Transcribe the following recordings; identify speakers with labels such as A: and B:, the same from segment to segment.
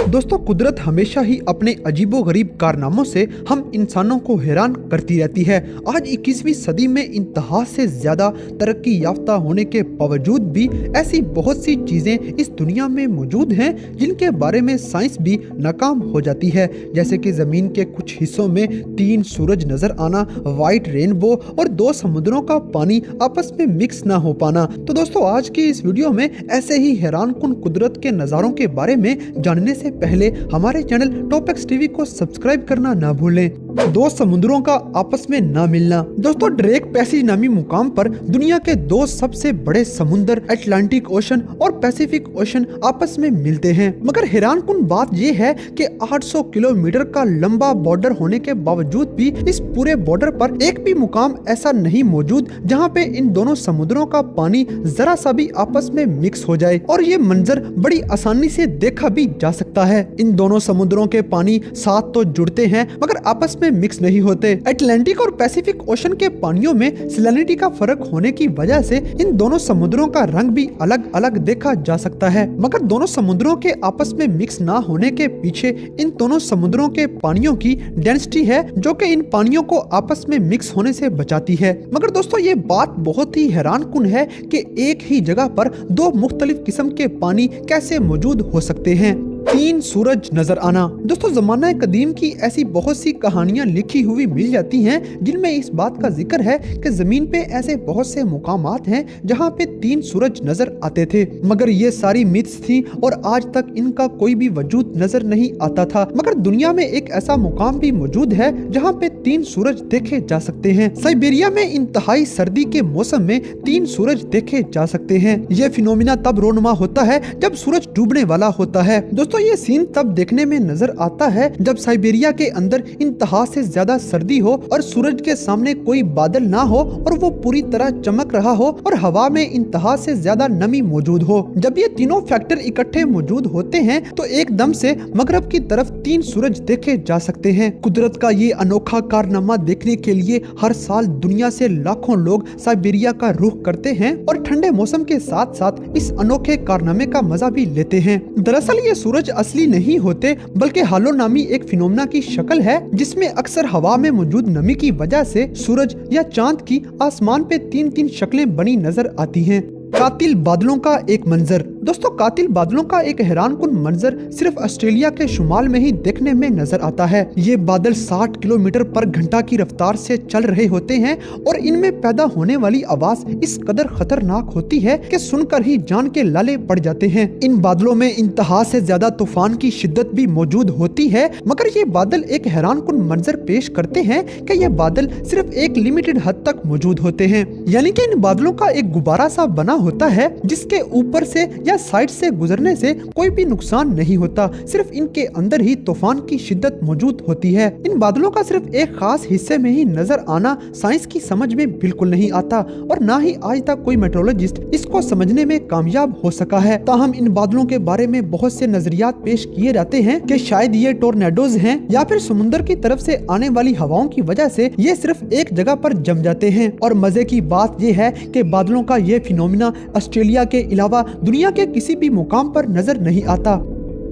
A: दोस्तों, कुदरत हमेशा ही अपने अजीबोगरीब कारनामों से हम इंसानों को हैरान करती रहती है। आज 21वीं सदी में इंतहा से ज्यादा तरक्की याफ्ता होने के बावजूद भी ऐसी बहुत सी चीजें इस दुनिया में मौजूद हैं जिनके बारे में साइंस भी नाकाम हो जाती है। जैसे कि जमीन के कुछ हिस्सों में 3 सूरज नजर आना, व्हाइट रेनबो और 2 समुद्रों का पानी आपस में मिक्स ना हो पाना। तो दोस्तों, आज की इस वीडियो में ऐसे ही हैरानकुन कुदरत के नज़ारों के बारे में जानने से पहले हमारे चैनल टॉपएक्स टीवी को सब्सक्राइब करना ना भूलें। 2 समुद्रों का आपस में ना मिलना। दोस्तों, ड्रेक पैसेज नामी मुकाम पर दुनिया के 2 सबसे बड़े समुद्र अटलांटिक ओशन और पैसिफिक ओशन आपस में मिलते हैं। मगर हैरानकुन बात यह है कि 800 किलोमीटर का लंबा बॉर्डर होने के बावजूद भी इस पूरे बॉर्डर पर एक भी मुकाम ऐसा नहीं मौजूद जहां पे इन दोनों समुद्रों का पानी जरा सा भी आपस में मिक्स हो जाए। और ये मंजर बड़ी आसानी से देखा भी जा सकता है। इन दोनों समुद्रों के पानी साथ तो जुड़ते हैं मगर आपस में मिक्स नहीं होते। अटलांटिक और पैसिफिक ओशन के पानियों में सैलिनिटी का फर्क होने की वजह से इन दोनों समुद्रों का रंग भी अलग अलग देखा जा सकता है। मगर दोनों समुद्रों के आपस में मिक्स ना होने के पीछे इन दोनों समुद्रों के पानियों की डेंसिटी है जो कि इन पानियों को आपस में मिक्स होने से बचाती है। मगर दोस्तों, ये बात बहुत ही हैरानकुन है कि एक ही जगह पर 2 मुख्तलिफ किस्म के पानी कैसे मौजूद हो सकते हैं। 3 सूरज नजर आना। दोस्तों, जमाना कदीम की ऐसी बहुत सी कहानियां लिखी हुई मिल जाती हैं जिनमें इस बात का जिक्र है कि जमीन पे ऐसे बहुत से मुकामात हैं जहां पे 3 सूरज नजर आते थे। मगर ये सारी मिथ्स थी और आज तक इनका कोई भी वजूद नजर नहीं आता था। मगर दुनिया में एक ऐसा मुकाम भी मौजूद है जहां पे 3 सूरज देखे जा सकते हैं। साइबेरिया में इंतहाई सर्दी के मौसम में 3 सूरज देखे जा सकते हैं। ये फिनोमिना तब रोनुमा होता है जब सूरज डूबने वाला होता है। दोस्तों, ये सीन तब देखने में नजर आता है जब साइबेरिया के अंदर इंतहा से ज्यादा सर्दी हो और सूरज के सामने कोई बादल ना हो और वो पूरी तरह चमक रहा हो और हवा में इंतहा से ज्यादा नमी मौजूद हो। जब ये तीनों फैक्टर इकट्ठे मौजूद होते हैं तो एकदम से मगरब की तरफ 3 सूरज देखे जा सकते हैं। कुदरत का ये अनोखा कारनामा देखने के लिए हर साल दुनिया से लाखों लोग साइबेरिया का रुख करते हैं और ठंडे मौसम के साथ साथ इस अनोखे कारनामे का मजा भी लेते हैं। दरअसल ये सूरज असली नहीं होते बल्कि हालो नामी एक फिनोमेना की शक्ल है जिसमें अक्सर हवा में मौजूद नमी की वजह से सूरज या चांद की आसमान पे 3-3 शक्लें बनी नजर आती हैं। कातिल बादलों का एक मंजर। दोस्तों, कातिल बादलों का एक हैरानकुन मंजर सिर्फ ऑस्ट्रेलिया के शुमाल में ही देखने में नजर आता है। ये बादल 60 किलोमीटर पर घंटा की रफ्तार से चल रहे होते हैं और इनमें पैदा होने वाली आवाज इस कदर खतरनाक होती है कि सुनकर ही जान के लाले पड़ जाते हैं। इन बादलों में इंतहा से ज्यादा तूफान की शिद्दत भी मौजूद होती है। मगर ये बादल एक हैरानकुन मंजर पेश करते हैं कि ये बादल सिर्फ एक लिमिटेड हद तक मौजूद होते हैं। यानी कि इन बादलों का एक गुब्बारा सा बना होता है जिसके ऊपर से या साइड से गुजरने से कोई भी नुकसान नहीं होता। सिर्फ इनके अंदर ही तूफान की शिद्दत मौजूद होती है। इन बादलों का सिर्फ एक खास हिस्से में ही नजर आना साइंस की समझ में बिल्कुल नहीं आता और ना ही आज तक कोई मेट्रोलॉजिस्ट इसको समझने में कामयाब हो सका है। ताहम इन बादलों के बारे में बहुत से नजरियात पेश किए जाते हैं कि शायद ये टोर्नेडोज हैं या फिर समुद्र की तरफ से आने वाली हवाओं की वजह से ये सिर्फ एक जगह पर जम जाते हैं। और मजे की बात ये है कि बादलों का ये फिनोमिना ऑस्ट्रेलिया के अलावा दुनिया के किसी भी मुकाम पर नजर नहीं आता।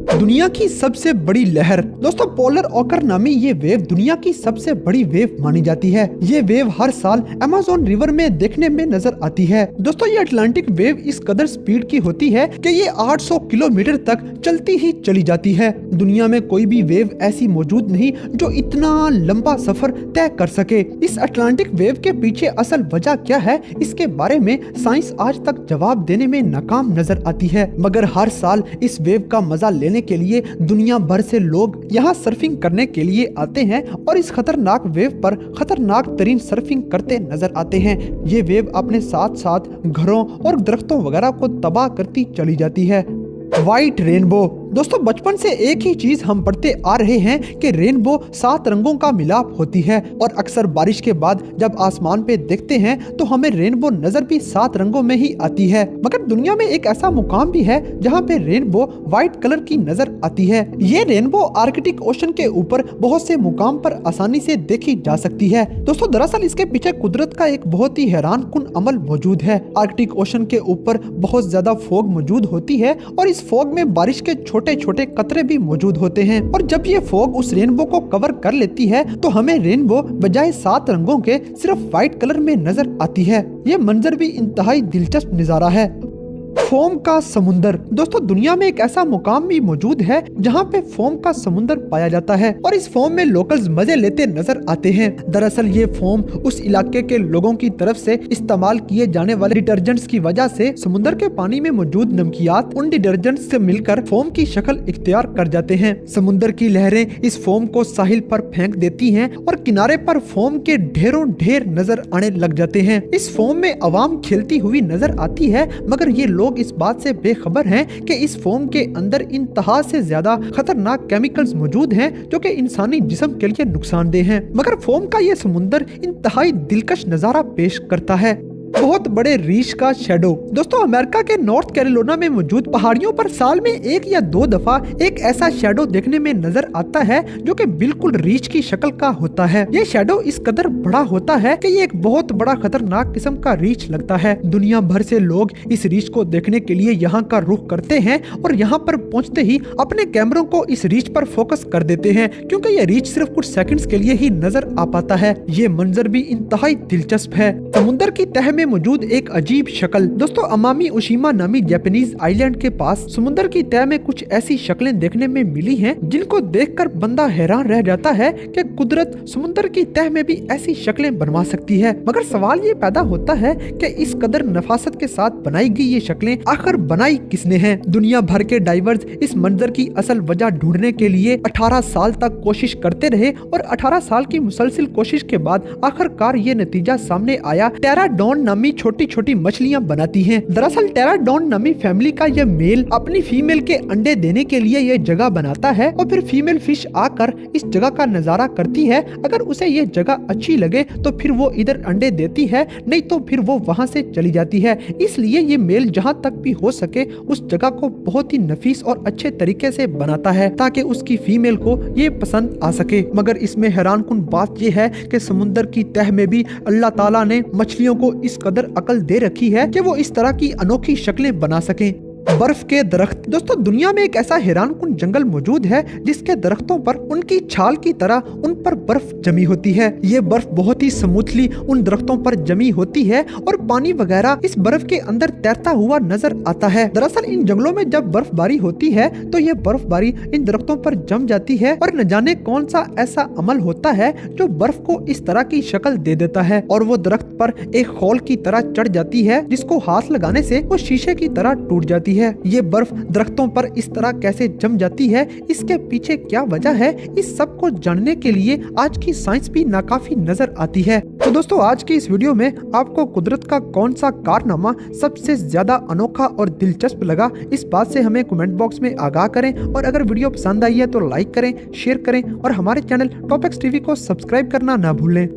A: दुनिया की सबसे बड़ी लहर। दोस्तों, पोलर ओकर नामी ये वेव दुनिया की सबसे बड़ी वेव मानी जाती है। ये वेव हर साल अमेज़न रिवर में देखने में नजर आती है। दोस्तों, ये अटलांटिक वेव इस कदर स्पीड की होती है कि ये 800 किलोमीटर तक चलती ही चली जाती है। दुनिया में कोई भी वेव ऐसी मौजूद नहीं जो इतना लंबा सफर तय कर सके। इस अटलांटिक वेव के पीछे असल वजह क्या है, इसके बारे में साइंस आज तक जवाब देने में नाकाम नजर आती है। मगर हर साल इस वेव का मजा लेने के लिए दुनिया भर से लोग यहाँ सर्फिंग करने के लिए आते हैं और इस खतरनाक वेव पर खतरनाक तरीन सर्फिंग करते नजर आते हैं। ये वेव अपने साथ साथ घरों और दरख्तों वगैरह को तबाह करती चली जाती है। White rainbow. दोस्तों, बचपन से एक ही चीज हम पढ़ते आ रहे हैं कि रेनबो 7 रंगों का मिलाप होती है और अक्सर बारिश के बाद जब आसमान पे देखते हैं तो हमें रेनबो नजर भी 7 रंगों में ही आती है। मगर दुनिया में एक ऐसा मुकाम भी है जहाँ पे रेनबो व्हाइट कलर की नजर आती है। ये रेनबो आर्कटिक ओशन के ऊपर बहुत से मुकाम पर आसानी से देखी जा सकती है। दोस्तों, दरअसल इसके पीछे कुदरत का एक बहुत ही हैरानकुन अमल मौजूद है। आर्कटिक ओशन के ऊपर बहुत ज्यादा फॉग मौजूद होती है और इस फॉग में बारिश के छोटे छोटे छोटे कतरे भी मौजूद होते हैं। और जब ये फॉग उस रेनबो को कवर कर लेती है तो हमें रेनबो बजाय 7 रंगों के सिर्फ व्हाइट कलर में नजर आती है। ये मंजर भी इंतहाई दिलचस्प नजारा है। फोम का समुंदर। दोस्तों दुनिया में एक ऐसा मुकाम भी मौजूद है जहाँ पे फोम का समुंदर पाया जाता है और इस फोम में लोकल्स मजे लेते नजर आते हैं। दरअसल ये फोम उस इलाके के लोगों की तरफ से इस्तेमाल किए जाने वाले डिटर्जेंट्स की वजह से समुंदर के पानी में मौजूद नमकियात उन डिटर्जेंट्स से मिलकर फोम की शक्ल इख्तियार कर जाते हैं। समुंदर की लहरें इस फोम को साहिल पर फेंक देती हैं और किनारे पर फोम के ढेरों ढेर नजर आने लग जाते हैं। इस फोम में अवाम खेलती हुई नजर आती है, मगर ये लोग इस बात से बेखबर हैं कि इस फोम के अंदर इंतहा से ज्यादा खतरनाक केमिकल्स मौजूद हैं जो कि इंसानी जिस्म के लिए नुकसानदेह हैं। मगर फोम का ये समुंदर इंतहाई दिलकश नजारा पेश करता है। बहुत बड़े रीछ का शैडो। दोस्तों अमेरिका के नॉर्थ कैरोलिना में मौजूद पहाड़ियों पर साल में 1 या 2 दफा एक ऐसा शैडो देखने में नजर आता है जो कि बिल्कुल रीछ की शक्ल का होता है। ये शैडो इस कदर बड़ा होता है कि ये एक बहुत बड़ा खतरनाक किस्म का रीछ लगता है। दुनिया भर से लोग इस रीछ को देखने के लिए यहाँ का रुख करते हैं और यहाँ पर पहुँचते ही अपने कैमरों को इस रीछ पर फोकस कर देते हैं, क्योंकि ये रीछ सिर्फ कुछ सेकंड्स के लिए ही नजर आ पाता है। ये मंजर भी इंतहाई दिलचस्प है। समुद्र की तह में मौजूद एक अजीब शक्ल। दोस्तों अमामी ओशिमा नामी जापानीज आइलैंड के पास समुद्र की तह में कुछ ऐसी शक्लें देखने में मिली हैं जिनको देखकर बंदा हैरान रह जाता है कि कुदरत समुद्र की तह में भी ऐसी शक्लें बनवा सकती है। मगर सवाल ये पैदा होता है कि इस कदर नफासत के साथ बनाई गई ये शक्लें आखिर बनाई किसने हैं? दुनिया भर के डाइवर्स इस मंजर की असल वजह ढूंढने के लिए 18 साल तक कोशिश करते रहे और 18 साल की मुसलसिल कोशिश के बाद आखिरकार ये नतीजा सामने आया। टेराडॉन नामी छोटी छोटी मछलियां बनाती हैं। दरअसल टेराडॉन नामी फैमिली का यह मेल अपनी फीमेल के अंडे देने के लिए यह जगह बनाता है और फिर फीमेल फिश आकर इस जगह का नजारा करती है। अगर उसे यह जगह अच्छी लगे तो फिर वो इधर अंडे देती है, नहीं तो फिर वो वहाँ से चली जाती है। इसलिए ये मेल जहाँ तक भी हो सके उस जगह को बहुत ही नफीस और अच्छे तरीके से बनाता है ताकि उसकी फीमेल को ये पसंद आ सके। मगर इसमें हैरानकुन बात यह है कि समुद्र की तह में भी अल्लाह ताला ने मछलियों को इस कदर अकल दे रखी है कि वो इस तरह की अनोखी शक्लें बना सकें। बर्फ के दरख्त। दोस्तों दुनिया में एक ऐसा हैरानकुन जंगल मौजूद है जिसके दरख्तों पर उनकी छाल की तरह उन पर बर्फ जमी होती है। ये बर्फ बहुत ही स्मूथली उन दरख्तों पर जमी होती है और पानी वगैरह इस बर्फ के अंदर तैरता हुआ नजर आता है। दरअसल इन जंगलों में जब बर्फबारी होती है तो ये बर्फबारी इन दरख्तों पर जम जाती है और न जाने कौन सा ऐसा अमल होता है जो बर्फ को इस तरह की शक्ल दे देता है और वो दरख्त पर एक खौल की तरह चढ़ जाती है जिसको हाथ लगाने से वो शीशे की तरह टूट जाती है। ये बर्फ दरख्तों पर इस तरह कैसे जम जाती है, इसके पीछे क्या वजह है, इस सब को जानने के लिए आज की साइंस भी नाकाफी नजर आती है। तो दोस्तों आज की इस वीडियो में आपको कुदरत का कौन सा कारनामा सबसे ज्यादा अनोखा और दिलचस्प लगा, इस बात से हमें कमेंट बॉक्स में आगाह करें और अगर वीडियो पसंद आई है तो लाइक करें, शेयर करें और हमारे चैनल टॉप एक्स टीवी को सब्सक्राइब करना ना भूलें।